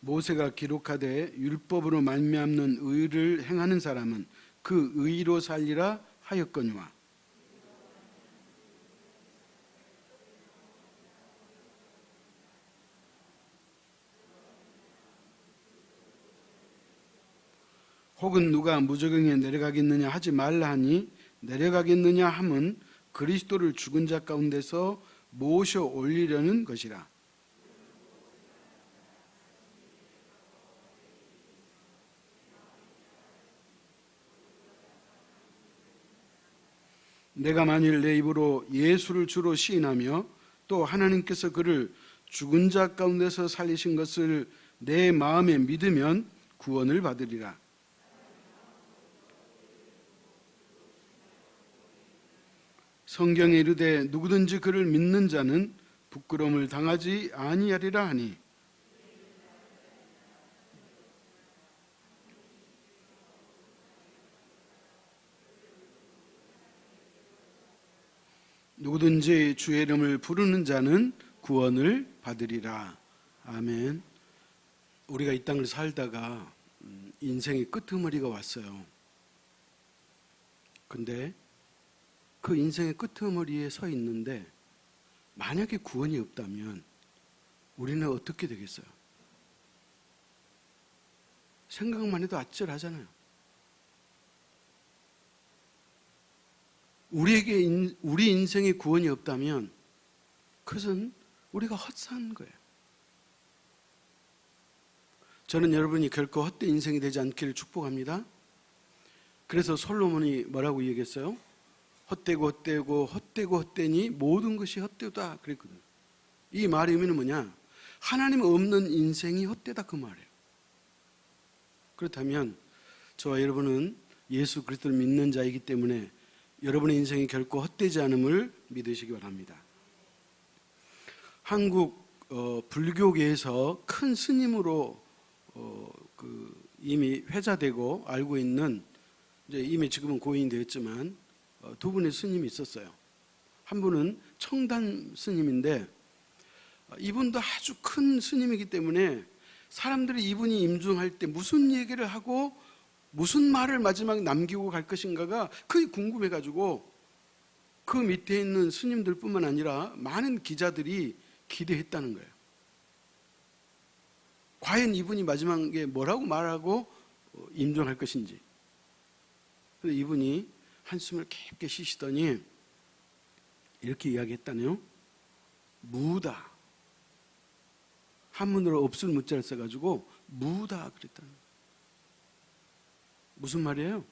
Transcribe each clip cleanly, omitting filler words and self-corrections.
모세가 기록하되 율법으로 말미암는 의를 행하는 사람은 그 의로 살리라 하였거니와. 혹은 누가 무저갱에 내려가겠느냐 하지 말라 하니 내려가겠느냐 함은 그리스도를 죽은 자 가운데서 모셔 올리려는 것이라. 내가 만일 내 입으로 예수를 주로 시인하며 또 하나님께서 그를 죽은 자 가운데서 살리신 것을 내 마음에 믿으면 구원을 받으리라. 성경에 이르되 누구든지 그를 믿는 자는 부끄러움을 당하지 아니하리라 하니, 누구든지 주의 이름을 부르는 자는 구원을 받으리라. 아멘. 우리가 이 땅을 살다가 인생의 끄트머리가 왔어요. 근데 그 인생의 끄트머리에 서 있는데 만약에 구원이 없다면 우리는 어떻게 되겠어요? 생각만 해도 아찔하잖아요. 우리에게 우리 인생에 구원이 없다면 그것은 우리가 헛산 거예요. 저는 여러분이 결코 헛된 인생이 되지 않기를 축복합니다. 그래서 솔로몬이 뭐라고 얘기했어요? 헛되고 헛되고 헛되고 헛되니 모든 것이 헛되다 그랬거든요. 이 말의 의미는 뭐냐? 하나님 없는 인생이 헛되다 그 말이에요. 그렇다면 저와 여러분은 예수 그리스도를 믿는 자이기 때문에 여러분의 인생이 결코 헛되지 않음을 믿으시기 바랍니다. 한국 불교계에서 큰 스님으로 이미 회자되고 알고 있는, 이제 이미 지금은 고인이 되었지만 두 분의 스님이 있었어요. 한 분은 청단 스님인데 이분도 아주 큰 스님이기 때문에 사람들이 이분이 임종할 때 무슨 얘기를 하고 무슨 말을 마지막에 남기고 갈 것인가가 그게 궁금해가지고 그 밑에 있는 스님들뿐만 아니라 많은 기자들이 기대했다는 거예요. 과연 이분이 마지막에 뭐라고 말하고 임종할 것인지. 그런데 이분이 한숨을 깊게 쉬시더니 이렇게 이야기했다네요. 무다. 한문으로 없을 무자를 써가지고 무다 그랬다는 거예요. 무슨 말이에요?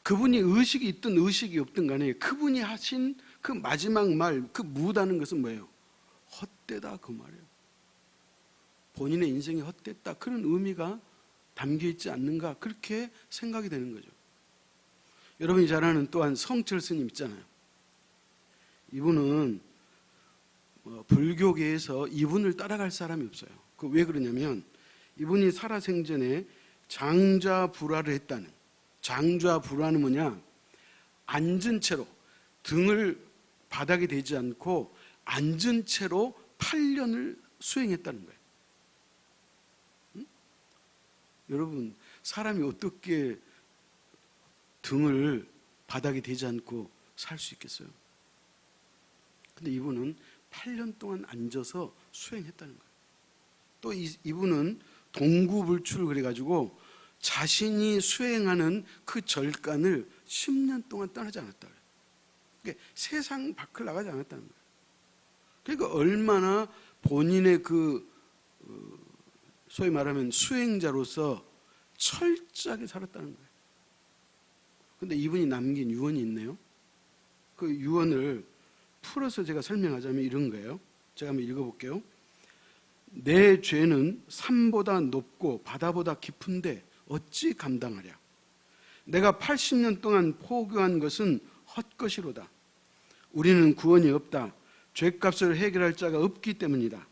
그분이 의식이 있든 의식이 없든 간에 그분이 하신 그 마지막 말, 그 무다는 것은 뭐예요? 헛되다 그 말이에요. 본인의 인생이 헛됐다 그런 의미가 담겨 있지 않는가 그렇게 생각이 되는 거죠. 여러분이 잘 아는 또한 성철 스님 있잖아요. 이분은 불교계에서 이분을 따라갈 사람이 없어요. 그 왜 그러냐면 이분이 살아생전에 장좌불화를 했다는. 장좌불화는 뭐냐? 앉은 채로 등을 바닥에 대지 않고 앉은 채로 8년을 수행했다는 거예요. 응? 여러분, 사람이 어떻게 등을 바닥에 대지 않고 살 수 있겠어요? 근데 이분은 8년 동안 앉아서 수행했다는 거예요. 또 이분은 동구불출 그래가지고 자신이 수행하는 그 절간을 10년 동안 떠나지 않았다 그래요. 그러니까 세상 밖을 나가지 않았다는 거예요. 그러니까 얼마나 본인의 소위 말하면 수행자로서 철저하게 살았다는 거예요. 그런데 이분이 남긴 유언이 있네요. 그 유언을 풀어서 제가 설명하자면 이런 거예요. 제가 한번 읽어볼게요. 내 죄는 산보다 높고 바다보다 깊은데 어찌 감당하랴. 내가 80년 동안 포교한 것은 헛것이로다. 우리는 구원이 없다. 죄값을 해결할 자가 없기 때문이다.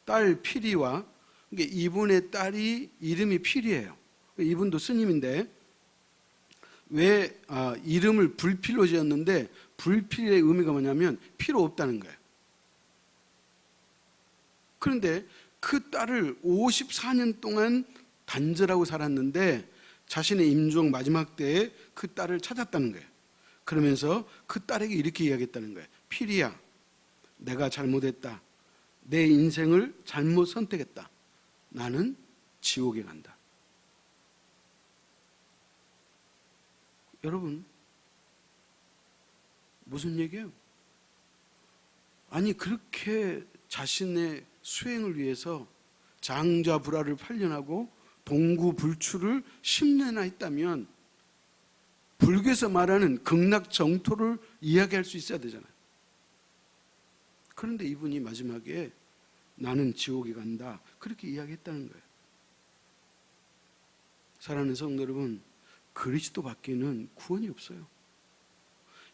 딸 피리와, 그러니까 이분의 딸이 이름이 피리예요. 이분도 스님인데 왜 이름을 불필로 지었는데 불필의 의미가 뭐냐면 필요 없다는 거예요. 그런데 그 딸을 54년 동안 단절하고 살았는데 자신의 임종 마지막 때에 그 딸을 찾았다는 거예요. 그러면서 그 딸에게 이렇게 이야기했다는 거예요. 피리야, 내가 잘못했다. 내 인생을 잘못 선택했다. 나는 지옥에 간다. 여러분, 무슨 얘기예요? 아니, 그렇게 자신의 수행을 위해서 장자불화를 8년하고 동구불출을 10년이나 했다면 불교에서 말하는 극락정토를 이야기할 수 있어야 되잖아요. 그런데 이분이 마지막에 나는 지옥에 간다, 그렇게 이야기했다는 거예요. 사랑하는 성도 여러분, 그리스도 밖에는 구원이 없어요.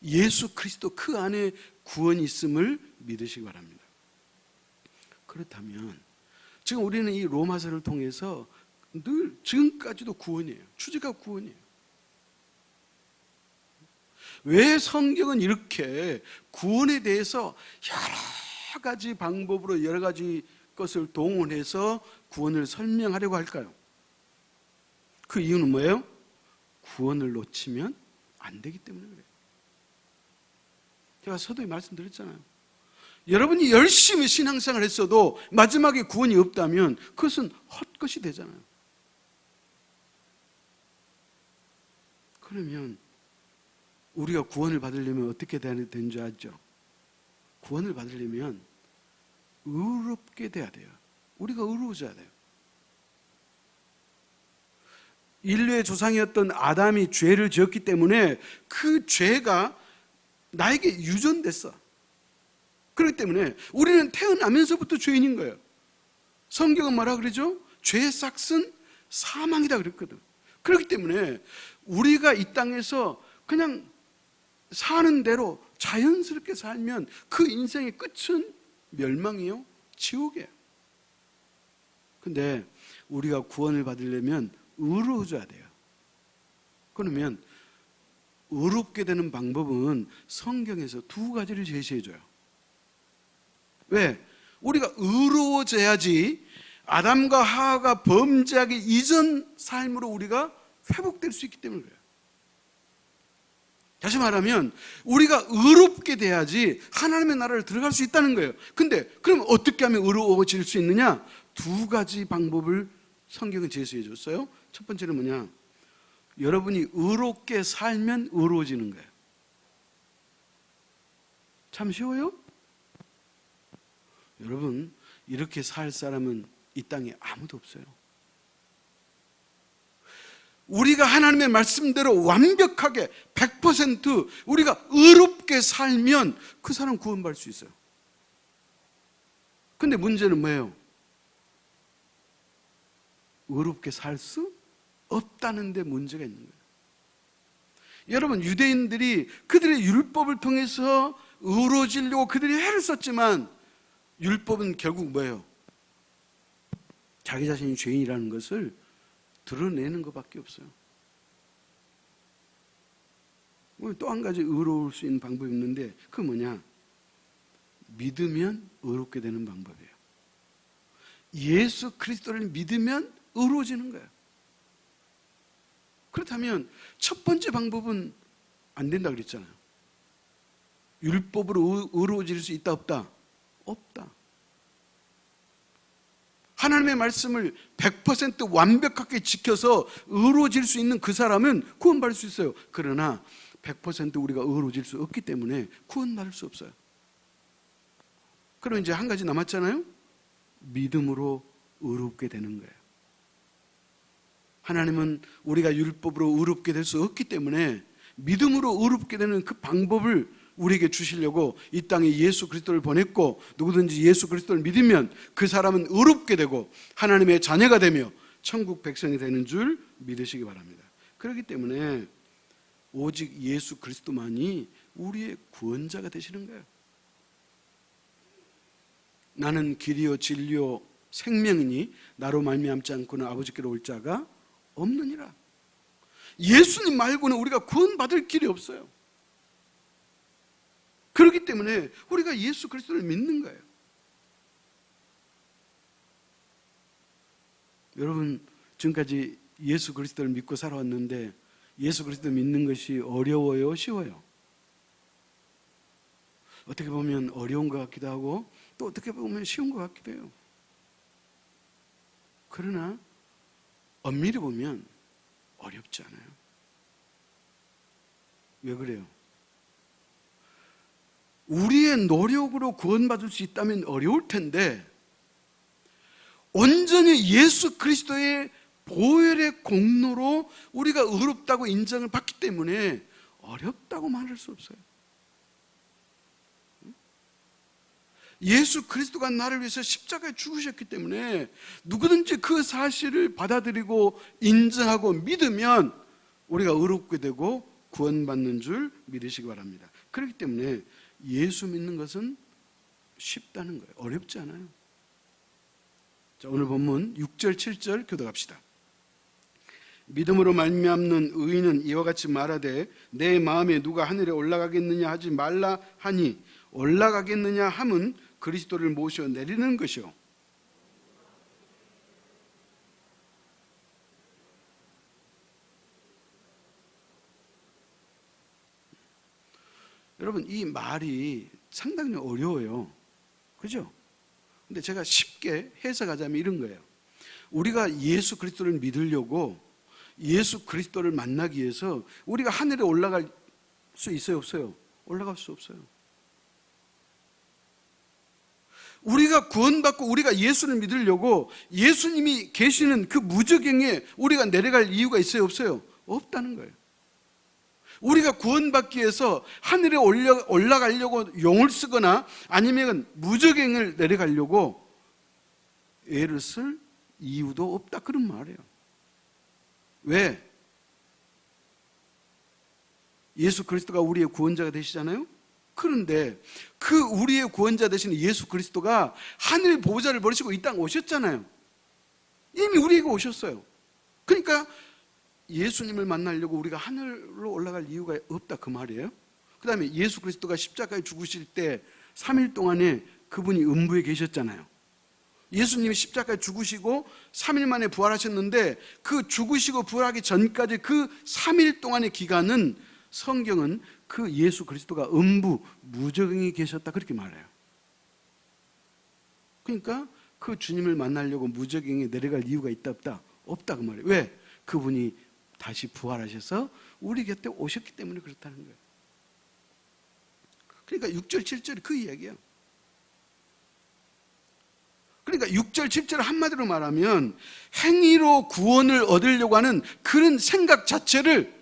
예수 그리스도 그 안에 구원이 있음을 믿으시기 바랍니다. 그렇다면 지금 우리는 이 로마서를 통해서 늘 지금까지도 구원이에요. 주제가 구원이에요. 왜 성경은 이렇게 구원에 대해서 여러 가지 방법으로 여러 가지 것을 동원해서 구원을 설명하려고 할까요? 그 이유는 뭐예요? 구원을 놓치면 안 되기 때문에 그래요. 제가 서두에 말씀드렸잖아요. 여러분이 열심히 신앙생활을 했어도 마지막에 구원이 없다면 그것은 헛것이 되잖아요. 그러면 우리가 구원을 받으려면 어떻게 되는 줄 알죠? 구원을 받으려면 의롭게 돼야 돼요. 우리가 의로워져야 돼요. 인류의 조상이었던 아담이 죄를 지었기 때문에 그 죄가 나에게 유전됐어. 그렇기 때문에 우리는 태어나면서부터 죄인인 거예요. 성경은 뭐라 그러죠? 죄의 싹은 사망이다 그랬거든. 그렇기 때문에 우리가 이 땅에서 그냥 사는 대로 자연스럽게 살면 그 인생의 끝은 멸망이요, 지옥이에요. 근데 우리가 구원을 받으려면 의로워져야 돼요. 그러면 의롭게 되는 방법은 성경에서 두 가지를 제시해줘요. 왜? 우리가 의로워져야지 아담과 하와가 범죄하기 이전 삶으로 우리가 회복될 수 있기 때문에 그래요. 다시 말하면 우리가 의롭게 돼야지 하나님의 나라를 들어갈 수 있다는 거예요. 근데 그럼 어떻게 하면 의로워질 수 있느냐? 두 가지 방법을 성경은 제시해 줬어요. 첫 번째는 뭐냐? 여러분이 의롭게 살면 의로워지는 거예요. 참 쉬워요? 여러분, 이렇게 살 사람은 이 땅에 아무도 없어요. 우리가 하나님의 말씀대로 완벽하게 100% 우리가 의롭게 살면 그 사람 구원받을 수 있어요. 근데 문제는 뭐예요? 의롭게 살 수 없다는 데 문제가 있는 거예요. 여러분, 유대인들이 그들의 율법을 통해서 의로워지려고 그들이 애를 썼지만 율법은 결국 뭐예요? 자기 자신이 죄인이라는 것을 드러내는 것밖에 없어요. 또 한 가지 의로울 수 있는 방법이 있는데 그게 뭐냐? 믿으면 의롭게 되는 방법이에요. 예수 그리스도를 믿으면 의로워지는 거예요. 그렇다면 첫 번째 방법은 안 된다 그랬잖아요. 율법으로 의로워질 수 있다 없다? 없다. 하나님의 말씀을 100% 완벽하게 지켜서 의로워질 수 있는 그 사람은 구원받을 수 있어요. 그러나 100% 우리가 의로워질 수 없기 때문에 구원받을 수 없어요. 그럼 이제 한 가지 남았잖아요. 믿음으로 의롭게 되는 거예요. 하나님은 우리가 율법으로 의롭게 될 수 없기 때문에 믿음으로 의롭게 되는 그 방법을 우리에게 주시려고 이 땅에 예수 그리스도를 보냈고, 누구든지 예수 그리스도를 믿으면 그 사람은 의롭게 되고 하나님의 자녀가 되며 천국 백성이 되는 줄 믿으시기 바랍니다. 그렇기 때문에 오직 예수 그리스도만이 우리의 구원자가 되시는 거예요. 나는 길이요 진리요 생명이니 나로 말미암지 않고는 아버지께로 올 자가 없느니라. 예수님 말고는 우리가 구원받을 길이 없어요. 그렇기 때문에 우리가 예수 그리스도를 믿는 거예요. 여러분 지금까지 예수 그리스도를 믿고 살아왔는데 예수 그리스도 믿는 것이 어려워요, 쉬워요? 어떻게 보면 어려운 것 같기도 하고 또 어떻게 보면 쉬운 것 같기도 해요. 그러나 엄밀히 보면 어렵지 않아요. 왜 그래요? 우리의 노력으로 구원받을 수 있다면 어려울 텐데 온전히 예수 그리스도의 보혈의 공로로 우리가 의롭다고 인정을 받기 때문에 어렵다고 말할 수 없어요. 예수 그리스도가 나를 위해서 십자가에 죽으셨기 때문에 누구든지 그 사실을 받아들이고 인정하고 믿으면 우리가 의롭게 되고 구원받는 줄 믿으시기 바랍니다. 그렇기 때문에 예수 믿는 것은 쉽다는 거예요. 어렵지 않아요. 자, 오늘 본문 6절 7절 교독합시다. 믿음으로 말미암는 의인은 이와 같이 말하되 내 마음에 누가 하늘에 올라가겠느냐 하지 말라 하니 올라가겠느냐 함은 그리스도를 모셔 내리는 것이요 여러분 이 말이 상당히 어려워요. 그죠? 근데 제가 쉽게 해석하자면 이런 거예요. 우리가 예수 그리스도를 믿으려고 예수 그리스도를 만나기 위해서 우리가 하늘에 올라갈 수 있어요, 없어요? 올라갈 수 없어요. 우리가 구원받고 우리가 예수를 믿으려고 예수님이 계시는 그 무저갱에 우리가 내려갈 이유가 있어요, 없어요? 없다는 거예요. 우리가 구원받기 위해서 하늘에 올라가려고 용을 쓰거나 아니면 무저갱을 내려가려고 애를 쓸 이유도 없다, 그런 말이에요. 왜? 예수 그리스도가 우리의 구원자가 되시잖아요. 그런데 그 우리의 구원자 되신 예수 그리스도가 하늘 보호자를 버리시고 이 땅 오셨잖아요. 이미 우리에게 오셨어요. 그러니까 예수님을 만나려고 우리가 하늘로 올라갈 이유가 없다, 그 말이에요. 그 다음에 예수 그리스도가 십자가에 죽으실 때 3일 동안에 그분이 음부에 계셨잖아요. 예수님이 십자가에 죽으시고 3일 만에 부활하셨는데 그 죽으시고 부활하기 전까지 그 3일 동안의 기간은 성경은 그 예수 그리스도가 음부 무저갱에 계셨다, 그렇게 말해요. 그러니까 그 주님을 만나려고 무저갱에 내려갈 이유가 있다, 없다? 없다, 그 말이에요. 왜? 그분이 다시 부활하셔서 우리 곁에 오셨기 때문에 그렇다는 거예요. 그러니까 6절 7절이 그 이야기예요. 그러니까 6절 7절 한마디로 말하면 행위로 구원을 얻으려고 하는 그런 생각 자체를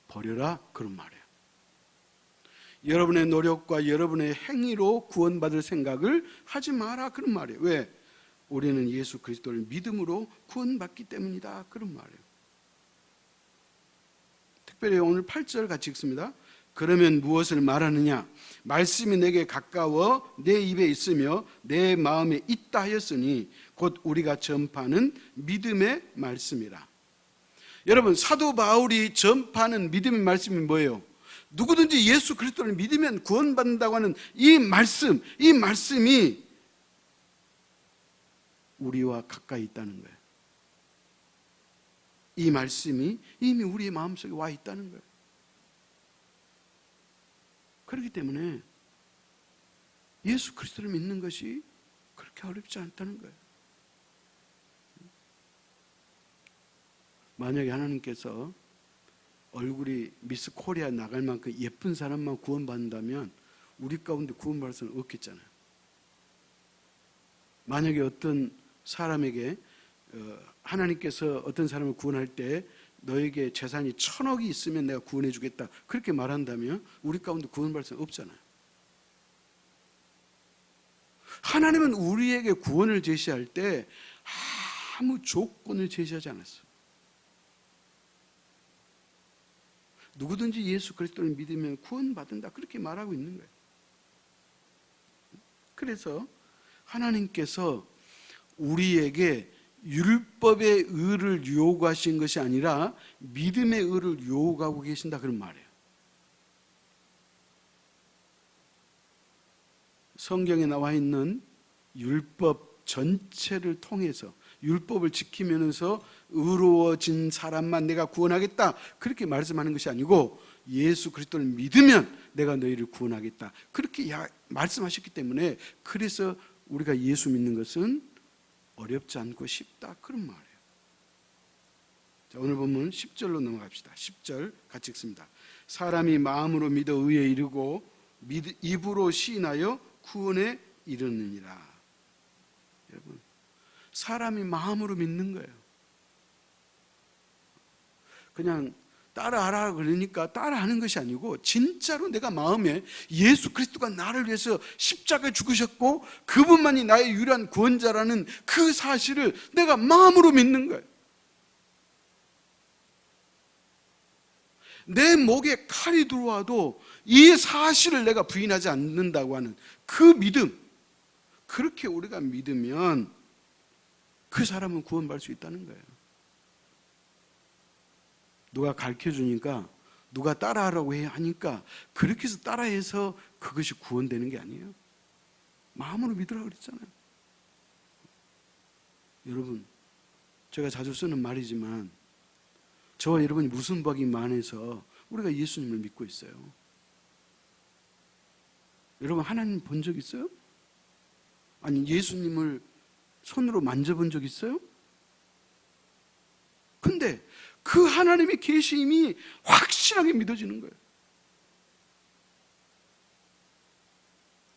버려라, 그런 말이에요. 여러분의 노력과 여러분의 행위로 구원받을 생각을 하지 마라, 그런 말이에요. 왜? 우리는 예수 그리스도를 믿음으로 구원받기 때문이다, 그런 말이에요. 특별히 오늘 8절 같이 읽습니다. 그러면 무엇을 말하느냐? 말씀이 내게 가까워 내 입에 있으며 내 마음에 있다 하였으니 곧 우리가 전파하는 믿음의 말씀이라. 여러분, 사도 바울이 전파하는 믿음의 말씀이 뭐예요? 누구든지 예수 그리스도를 믿으면 구원받는다고 하는 이 말씀이 우리와 가까이 있다는 거예요. 이 말씀이 이미 우리의 마음속에 와 있다는 거예요. 그렇기 때문에 예수 그리스도를 믿는 것이 그렇게 어렵지 않다는 거예요. 만약에 하나님께서 얼굴이 미스 코리아 나갈 만큼 예쁜 사람만 구원받는다면 우리 가운데 구원받을 수는 없겠잖아요. 만약에 어떤 사람에게 하나님께서 어떤 사람을 구원할 때 너에게 재산이 1,000억이 있으면 내가 구원해 주겠다, 그렇게 말한다면 우리 가운데 구원받을 수는 없잖아요. 하나님은 우리에게 구원을 제시할 때 아무 조건을 제시하지 않았어요. 누구든지 예수 그리스도를 믿으면 구원받는다, 그렇게 말하고 있는 거예요. 그래서 하나님께서 우리에게 율법의 의를 요구하신 것이 아니라 믿음의 의를 요구하고 계신다, 그런 말이에요. 성경에 나와 있는 율법 전체를 통해서 율법을 지키면서 의로워진 사람만 내가 구원하겠다, 그렇게 말씀하는 것이 아니고 예수 그리스도를 믿으면 내가 너희를 구원하겠다, 그렇게 말씀하셨기 때문에, 그래서 우리가 예수 믿는 것은 어렵지 않고 쉽다, 그런 말이에요. 자, 오늘 본문 10절로 넘어갑시다. 10절 같이 읽습니다. 사람이 마음으로 믿어 의에 이르고 입으로 시인하여 구원에 이르느니라. 여러분, 사람이 마음으로 믿는 거예요. 그냥 따라하라 그러니까 따라하는 것이 아니고, 진짜로 내가 마음에 예수 그리스도가 나를 위해서 십자가에 죽으셨고 그분만이 나의 유일한 구원자라는 그 사실을 내가 마음으로 믿는 거예요. 내 목에 칼이 들어와도 이 사실을 내가 부인하지 않는다고 하는 그 믿음, 그렇게 우리가 믿으면 그 사람은 구원받을 수 있다는 거예요. 누가 가르쳐주니까, 누가 따라하라고 하니까 그렇게 해서 따라해서 그것이 구원되는 게 아니에요. 마음으로 믿으라고 그랬잖아요. 여러분, 제가 자주 쓰는 말이지만 저와 여러분이 무슨 복이 많아서 우리가 예수님을 믿고 있어요. 여러분, 하나님 본 적 있어요? 아니, 예수님을 손으로 만져본 적 있어요? 근데 그 하나님의 계심이 확실하게 믿어지는 거예요.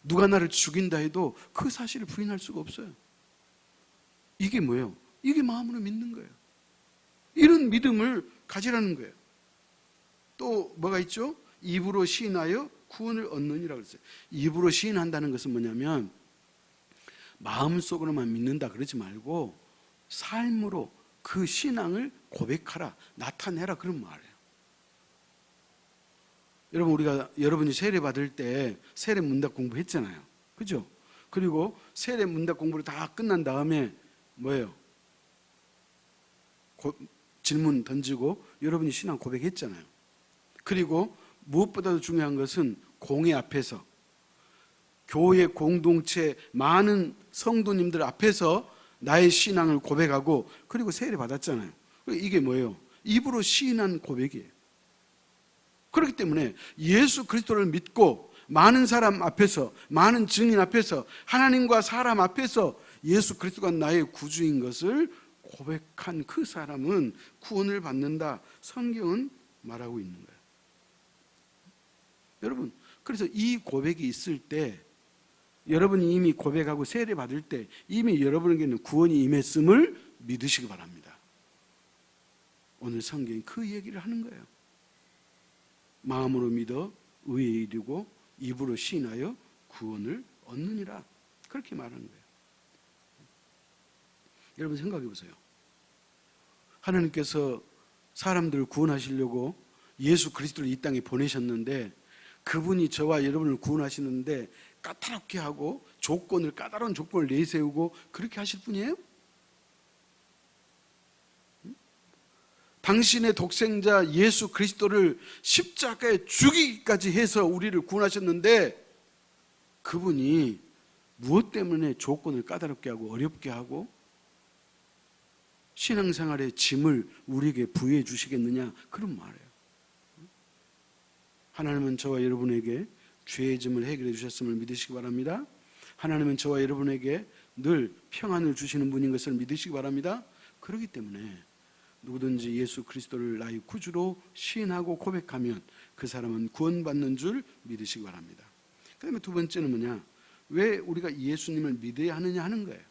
누가 나를 죽인다 해도 그 사실을 부인할 수가 없어요. 이게 뭐예요? 이게 마음으로 믿는 거예요. 이런 믿음을 가지라는 거예요. 또 뭐가 있죠? 입으로 시인하여 구원을 얻느니라 그랬어요. 입으로 시인한다는 것은 뭐냐면, 마음속으로만 믿는다 그러지 말고 삶으로 그 신앙을 고백하라, 나타내라, 그런 말이에요. 여러분, 여러분이 세례 받을 때 세례 문답 공부했잖아요. 그죠? 그리고 세례 문답 공부를 다 끝난 다음에 뭐예요? 질문 던지고 여러분이 신앙 고백했잖아요. 그리고 무엇보다도 중요한 것은 공회 앞에서, 교회 공동체 많은 성도님들 앞에서 나의 신앙을 고백하고, 그리고 세례 받았잖아요. 이게 뭐예요? 입으로 시인한 고백이에요. 그렇기 때문에 예수 그리스도를 믿고 많은 사람 앞에서, 많은 증인 앞에서, 하나님과 사람 앞에서 예수 그리스도가 나의 구주인 것을 고백한 그 사람은 구원을 받는다, 성경은 말하고 있는 거예요. 여러분, 그래서 이 고백이 있을 때, 여러분이 이미 고백하고 세례 받을 때 이미 여러분에게는 구원이 임했음을 믿으시기 바랍니다. 오늘 성경이 그 얘기를 하는 거예요. 마음으로 믿어 의에 이르고 입으로 시인하여 구원을 얻느니라, 그렇게 말하는 거예요. 여러분, 생각해 보세요. 하나님께서 사람들을 구원하시려고 예수 그리스도를 이 땅에 보내셨는데, 그분이 저와 여러분을 구원하시는데 까다롭게 하고 까다로운 조건을 내세우고 그렇게 하실 분이에요? 당신의 독생자 예수 그리스도를 십자가에 죽이기까지 해서 우리를 구원하셨는데, 그분이 무엇 때문에 조건을 까다롭게 하고 어렵게 하고 신앙생활의 짐을 우리에게 부여해 주시겠느냐, 그런 말이에요. 하나님은 저와 여러분에게 죄의 짐을 해결해 주셨음을 믿으시기 바랍니다. 하나님은 저와 여러분에게 늘 평안을 주시는 분인 것을 믿으시기 바랍니다. 그렇기 때문에 누구든지 예수 그리스도를 나의 구주로 시인하고 고백하면 그 사람은 구원받는 줄 믿으시기 바랍니다. 그 다음에 두 번째는 뭐냐? 왜 우리가 예수님을 믿어야 하느냐 하는 거예요.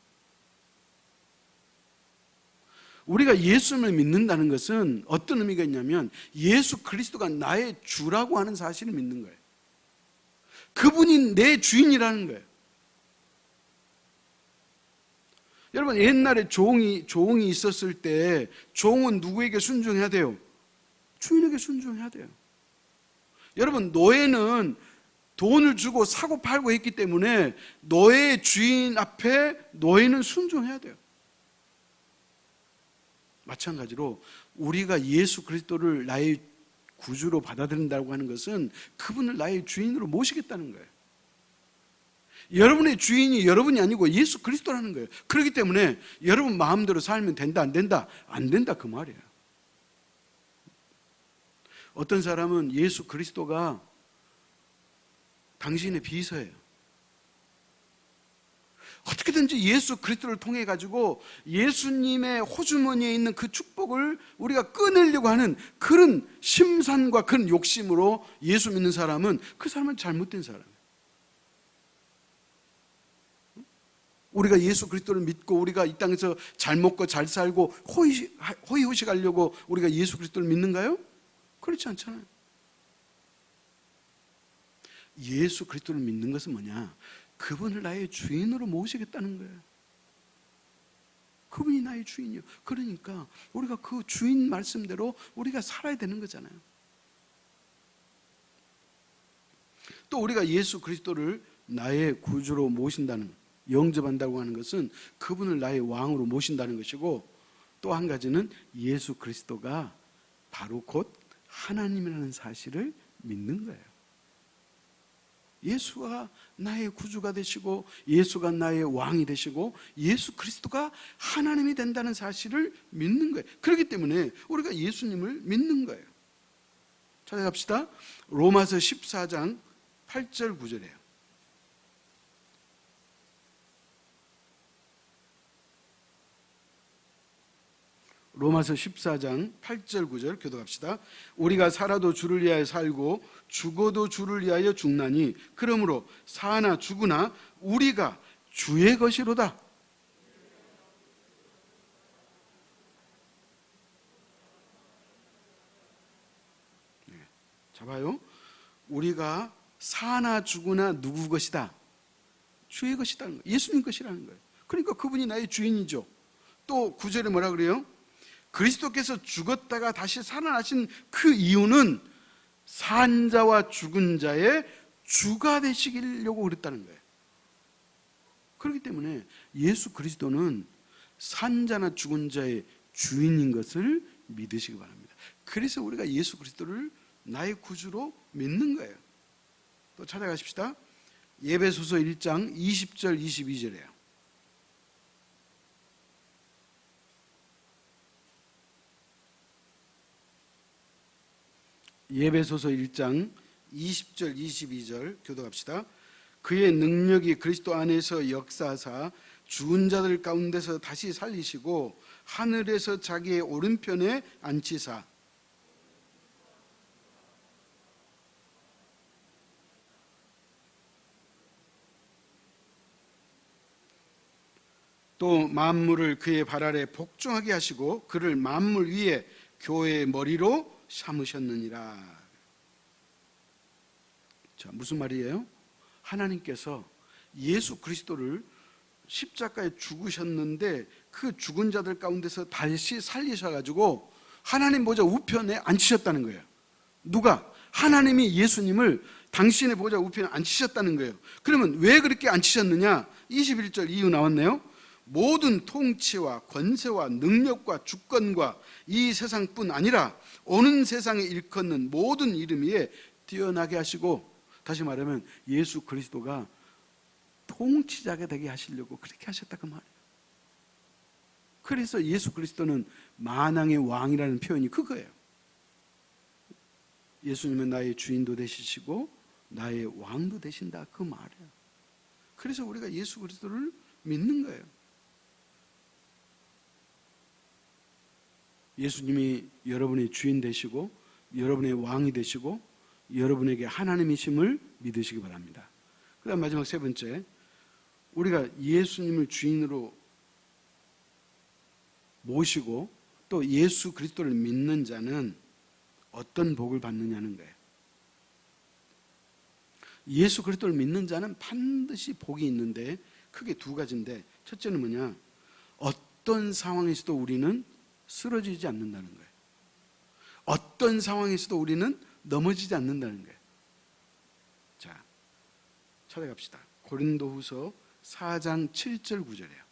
우리가 예수님을 믿는다는 것은 어떤 의미가 있냐면, 예수 그리스도가 나의 주라고 하는 사실을 믿는 거예요. 그분이 내 주인이라는 거예요. 여러분, 옛날에 종이 있었을 때 종은 누구에게 순종해야 돼요? 주인에게 순종해야 돼요. 여러분, 노예는 돈을 주고 사고 팔고 했기 때문에 노예 주인 앞에 노예는 순종해야 돼요. 마찬가지로 우리가 예수 그리스도를 나의 구주로 받아들인다고 하는 것은 그분을 나의 주인으로 모시겠다는 거예요. 여러분의 주인이 여러분이 아니고 예수 그리스도라는 거예요. 그렇기 때문에 여러분 마음대로 살면 된다, 안 된다? 안 된다, 그 말이에요. 어떤 사람은 예수 그리스도가 당신의 비서예요. 어떻게든지 예수 그리스도를 통해 가지고 예수님의 호주머니에 있는 그 축복을 우리가 끊으려고 하는 그런 심산과 그런 욕심으로 예수 믿는 사람은 그 사람은 잘못된 사람이에요. 우리가 예수 그리스도를 믿고 우리가 이 땅에서 잘 먹고 잘 살고 호의호식하려고 우리가 예수 그리스도를 믿는가요? 그렇지 않잖아요. 예수 그리스도를 믿는 것은 뭐냐? 그분을 나의 주인으로 모시겠다는 거예요. 그분이 나의 주인이요. 그러니까 우리가 그 주인 말씀대로 우리가 살아야 되는 거잖아요. 또 우리가 예수 그리스도를 나의 구주로 모신다는, 영접한다고 하는 것은 그분을 나의 왕으로 모신다는 것이고, 또 한 가지는 예수 그리스도가 바로 곧 하나님이라는 사실을 믿는 거예요. 예수가 나의 구주가 되시고 예수가 나의 왕이 되시고 예수 그리스도가 하나님이 된다는 사실을 믿는 거예요. 그렇기 때문에 우리가 예수님을 믿는 거예요. 찾아갑시다. 로마서 14장 8절 9절이에요. 로마서 14장 8절 9절 교독합시다. 우리가 살아도 주를 위하여 살고 죽어도 주를 위하여 죽나니 그러므로 사나 죽으나 우리가 주의 것이로다. 자 봐요. 우리가 사나 죽으나 누구 것이다? 주의 것이라는 거예요. 예수님 것이라는 거예요. 그러니까 그분이 나의 주인이죠. 또 9절에 뭐라 그래요? 그리스도께서 죽었다가 다시 살아나신 그 이유는 산 자와 죽은 자의 주가 되시려고 그랬다는 거예요. 그렇기 때문에 예수 그리스도는 산 자나 죽은 자의 주인인 것을 믿으시기 바랍니다. 그래서 우리가 예수 그리스도를 나의 구주로 믿는 거예요. 또 찾아가십시다. 에베소서 1장 20절 22절이에요. 에베소서 1장 20절 22절 교독합시다. 그의 능력이 그리스도 안에서 역사하사 죽은 자들 가운데서 다시 살리시고 하늘에서 자기의 오른편에 앉히사 또 만물을 그의 발 아래 복종하게 하시고 그를 만물 위에 교회의 머리로 삼으셨느니라. 자, 무슨 말이에요? 하나님께서 예수 그리스도를 십자가에 죽으셨는데 그 죽은 자들 가운데서 다시 살리셔가지고 하나님 보좌 우편에 앉히셨다는 거예요. 누가? 하나님이 예수님을 당신의 보좌 우편에 앉히셨다는 거예요. 그러면 왜 그렇게 앉히셨느냐? 21절 이유 나왔네요. 모든 통치와 권세와 능력과 주권과 이 세상뿐 아니라 오는 세상에 일컫는 모든 이름 위에 뛰어나게 하시고, 다시 말하면 예수 그리스도가 통치자가 되게 하시려고 그렇게 하셨다 그 말이에요. 그래서 예수 그리스도는 만왕의 왕이라는 표현이 그거예요. 예수님은 나의 주인도 되시고 나의 왕도 되신다 그 말이에요. 그래서 우리가 예수 그리스도를 믿는 거예요. 예수님이 여러분의 주인 되시고 여러분의 왕이 되시고 여러분에게 하나님이심을 믿으시기 바랍니다. 그 다음 마지막 세 번째, 우리가 예수님을 주인으로 모시고 또 예수 그리스도를 믿는 자는 어떤 복을 받느냐는 거예요. 예수 그리스도를 믿는 자는 반드시 복이 있는데 크게 두 가지인데, 첫째는 뭐냐? 어떤 상황에서도 우리는 쓰러지지 않는다는 거예요. 어떤 상황에서도 우리는 넘어지지 않는다는 거예요. 자, 찾아갑시다. 고린도후서 4장 7절 9절이에요.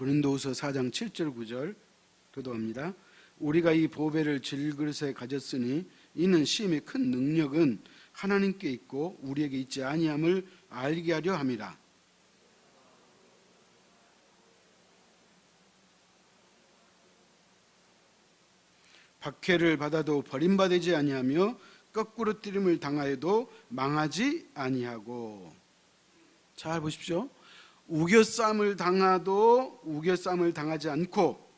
고린도후서 4장 7절 9절 교도합니다. 우리가 이 보배를 질그릇에 가졌으니 이는 심히 큰 능력은 하나님께 있고 우리에게 있지 아니함을 알게 하려 함이라. 박해를 받아도 버림받지 아니하며 거꾸로 뜨림을 당하여도 망하지 아니하고. 잘 보십시오. 우겨쌈을 당하지 않고,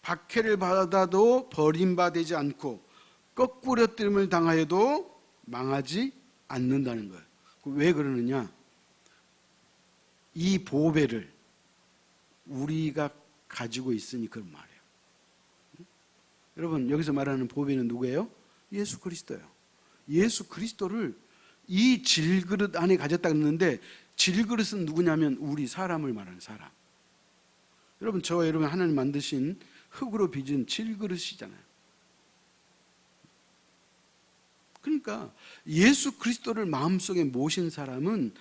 박해를 받아도 버림받지 않고, 거꾸로 뜨림을 당하여도 망하지 않는다는 거예요. 왜 그러느냐? 이 보배를 우리가 가지고 있으니 그런 말이에요. 여러분, 여기서 말하는 보배는 누구예요? 예수 그리스도예요. 예수 그리스도를 이 질그릇 안에 가졌다 그랬는데, 질그릇은 누구냐면 우리 사람을 말하는 사람. 여러분, 저와 여러분 하나님 만드신 흙으로 빚은 질그릇이잖아요. 그러니까 예수 그리스도를 마음속에 모신 사람은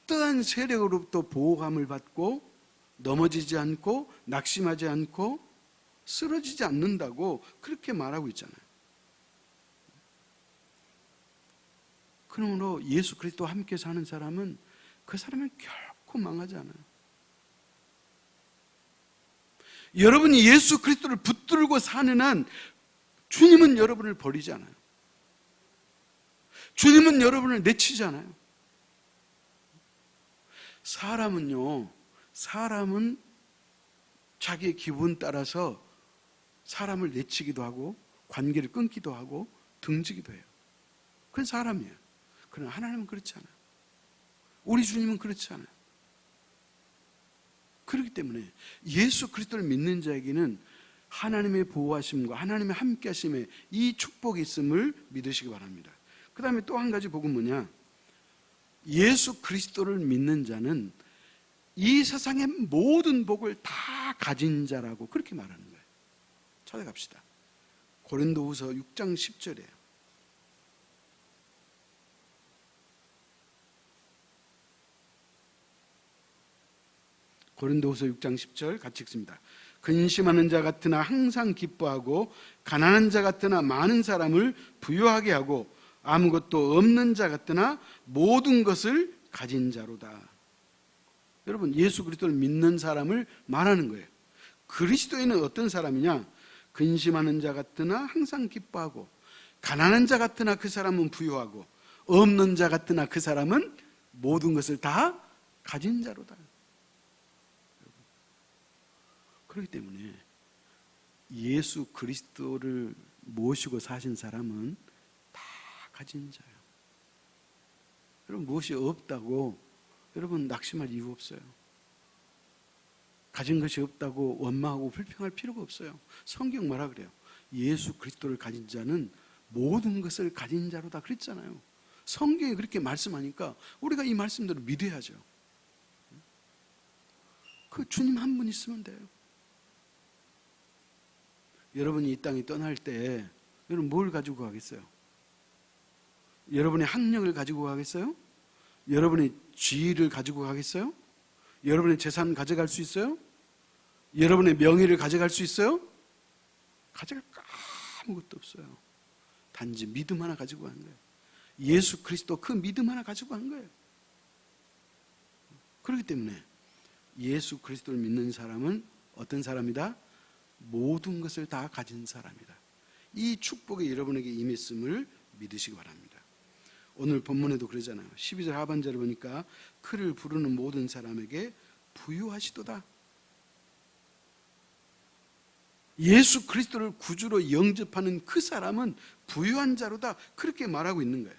어떠한 세력으로부터 보호함을 받고 넘어지지 않고 낙심하지 않고 쓰러지지 않는다고 그렇게 말하고 있잖아요. 그러므로 예수 그리스도와 함께 사는 사람은 그 사람은 결코 망하지 않아요. 여러분이 예수 그리스도를 붙들고 사는 한 주님은 여러분을 버리지 않아요. 주님은 여러분을 내치지 않아요. 사람은 자기의 기분 따라서 사람을 내치기도 하고 관계를 끊기도 하고 등지기도 해요. 그건 사람이에요. 그러나 하나님은 그렇지 않아요. 우리 주님은 그렇지 않아요. 그렇기 때문에 예수 그리스도를 믿는 자에게는 하나님의 보호하심과 하나님의 함께하심에 이 축복이 있음을 믿으시기 바랍니다. 그 다음에 또 한 가지 복은 뭐냐? 예수 그리스도를 믿는 자는 이 세상의 모든 복을 다 가진 자라고 그렇게 말하는 거예요. 찾아갑시다. 고린도후서 6장 10절이에요. 고린도후서 6장 10절 같이 읽습니다. 근심하는 자 같으나 항상 기뻐하고 가난한 자 같으나 많은 사람을 부유하게 하고 아무것도 없는 자 같으나 모든 것을 가진 자로다. 여러분, 예수 그리스도를 믿는 사람을 말하는 거예요. 그리스도인은 어떤 사람이냐? 근심하는 자 같으나 항상 기뻐하고 가난한 자 같으나 그 사람은 부유하고 없는 자 같으나 그 사람은 모든 것을 다 가진 자로다. 그렇기 때문에 예수 그리스도를 모시고 사신 사람은 다 가진 자예요. 여러분, 무엇이 없다고 여러분 낙심할 이유 없어요. 가진 것이 없다고 원망하고 불평할 필요가 없어요. 성경 뭐라 그래요? 예수 그리스도를 가진 자는 모든 것을 가진 자로다 그랬잖아요. 성경이 그렇게 말씀하니까 우리가 이 말씀대로 믿어야죠. 그 주님 한 분 있으면 돼요. 여러분이 이 땅에 떠날 때 여러분 뭘 가지고 가겠어요? 여러분의 학력을 가지고 가겠어요? 여러분의 지위를 가지고 가겠어요? 여러분의 재산 가져갈 수 있어요? 여러분의 명예를 가져갈 수 있어요? 가져갈 거 아무것도 없어요. 단지 믿음 하나 가지고 가는 거예요. 예수 그리스도 그 믿음 하나 가지고 가는 거예요. 그렇기 때문에 예수 그리스도를 믿는 사람은 어떤 사람이다? 모든 것을 다 가진 사람이다. 이 축복이 여러분에게 임했음을 믿으시기 바랍니다. 오늘 본문에도 그러잖아요. 12절 하반절을 보니까 그를 부르는 모든 사람에게 부유하시도다. 예수 그리스도를 구주로 영접하는 그 사람은 부유한 자로다. 그렇게 말하고 있는 거예요.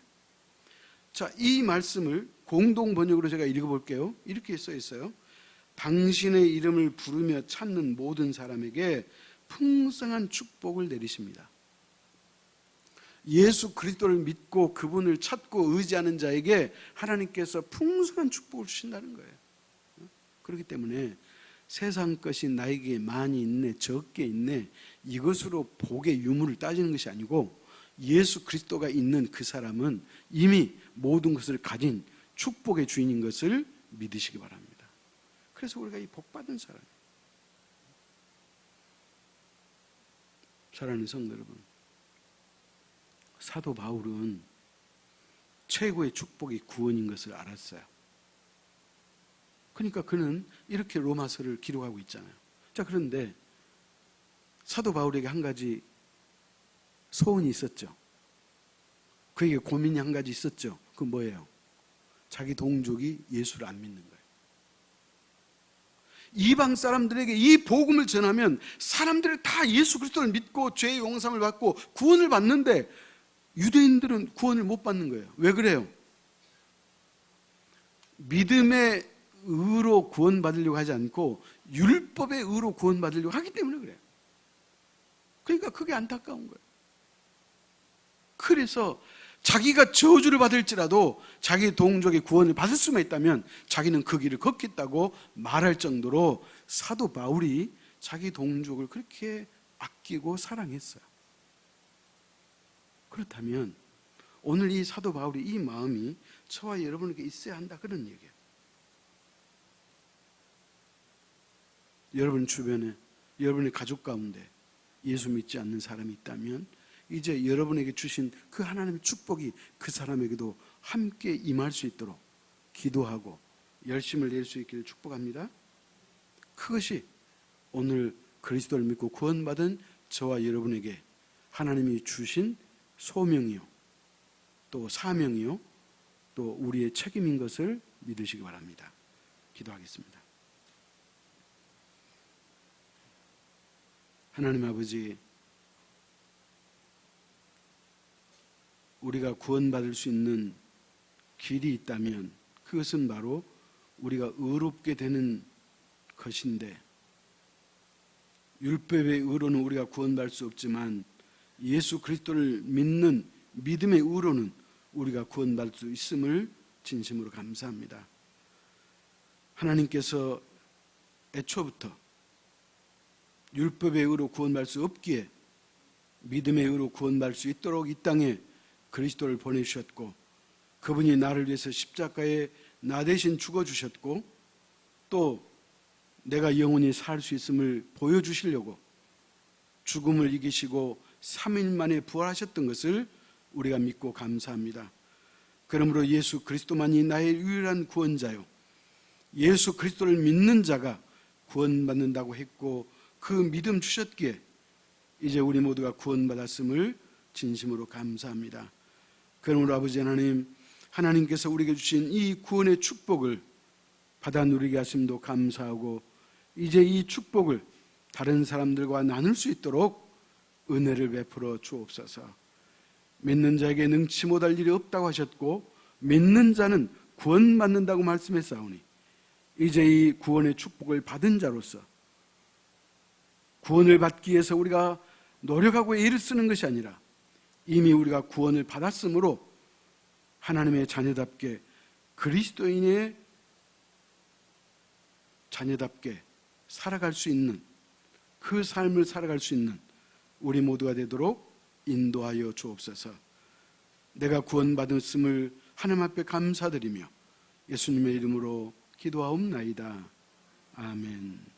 자, 이 말씀을 공동 번역으로 제가 읽어볼게요. 이렇게 써 있어요. 당신의 이름을 부르며 찾는 모든 사람에게 풍성한 축복을 내리십니다. 예수 그리스도를 믿고 그분을 찾고 의지하는 자에게 하나님께서 풍성한 축복을 주신다는 거예요. 그렇기 때문에 세상 것이 나에게 많이 있네, 적게 있네, 이것으로 복의 유무를 따지는 것이 아니고 예수 그리스도가 있는 그 사람은 이미 모든 것을 가진 축복의 주인인 것을 믿으시기 바랍니다. 그래서 우리가 이 복받은 사람. 사랑하는 성도 여러분, 사도 바울은 최고의 축복이 구원인 것을 알았어요. 그러니까 그는 이렇게 로마서를 기록하고 있잖아요. 자, 그런데 사도 바울에게 한 가지 소원이 있었죠. 그에게 고민이 한 가지 있었죠. 그 뭐예요? 자기 동족이 예수를 안 믿는 거예요. 이방 사람들에게 이 복음을 전하면 사람들이 다 예수 그리스도를 믿고 죄의 용서를 받고 구원을 받는데 유대인들은 구원을 못 받는 거예요. 왜 그래요? 믿음의 의로 구원받으려고 하지 않고 율법의 의로 구원받으려고 하기 때문에 그래요. 그러니까 그게 안타까운 거예요. 그래서 자기가 저주를 받을지라도 자기 동족의 구원을 받을 수만 있다면 자기는 그 길을 걷겠다고 말할 정도로 사도 바울이 자기 동족을 그렇게 아끼고 사랑했어요. 그렇다면 오늘 이 사도 바울이 이 마음이 저와 여러분에게 있어야 한다, 그런 얘기예요. 여러분 주변에, 여러분의 가족 가운데 예수 믿지 않는 사람이 있다면 이제 여러분에게 주신 그 하나님의 축복이 그 사람에게도 함께 임할 수 있도록 기도하고 열심을 낼 수 있기를 축복합니다. 그것이 오늘 그리스도를 믿고 구원받은 저와 여러분에게 하나님이 주신 소명이요, 또 사명이요, 또 우리의 책임인 것을 믿으시기 바랍니다. 기도하겠습니다. 하나님 아버지, 우리가 구원받을 수 있는 길이 있다면 그것은 바로 우리가 의롭게 되는 것인데, 율법의 의로는 우리가 구원받을 수 없지만 예수 그리스도를 믿는 믿음의 의로는 우리가 구원받을 수 있음을 진심으로 감사합니다. 하나님께서 애초부터 율법의 의로 구원받을 수 없기에 믿음의 의로 구원받을 수 있도록 이 땅에 그리스도를 보내주셨고, 그분이 나를 위해서 십자가에 나 대신 죽어주셨고, 또 내가 영원히 살 수 있음을 보여주시려고 죽음을 이기시고 3일 만에 부활하셨던 것을 우리가 믿고 감사합니다. 그러므로 예수 그리스도만이 나의 유일한 구원자요, 예수 그리스도를 믿는 자가 구원받는다고 했고 그 믿음 주셨기에 이제 우리 모두가 구원받았음을 진심으로 감사합니다. 그러므로 아버지 하나님, 하나님께서 우리에게 주신 이 구원의 축복을 받아 누리게 하심도 감사하고, 이제 이 축복을 다른 사람들과 나눌 수 있도록 은혜를 베풀어 주옵소서. 믿는 자에게 능치 못할 일이 없다고 하셨고 믿는 자는 구원받는다고 말씀했사오니, 이제 이 구원의 축복을 받은 자로서 구원을 받기 위해서 우리가 노력하고 애를 쓰는 것이 아니라 이미 우리가 구원을 받았으므로 하나님의 자녀답게, 그리스도인의 자녀답게 살아갈 수 있는, 그 삶을 살아갈 수 있는 우리 모두가 되도록 인도하여 주옵소서. 내가 구원받았음을 하나님 앞에 감사드리며 예수님의 이름으로 기도하옵나이다. 아멘.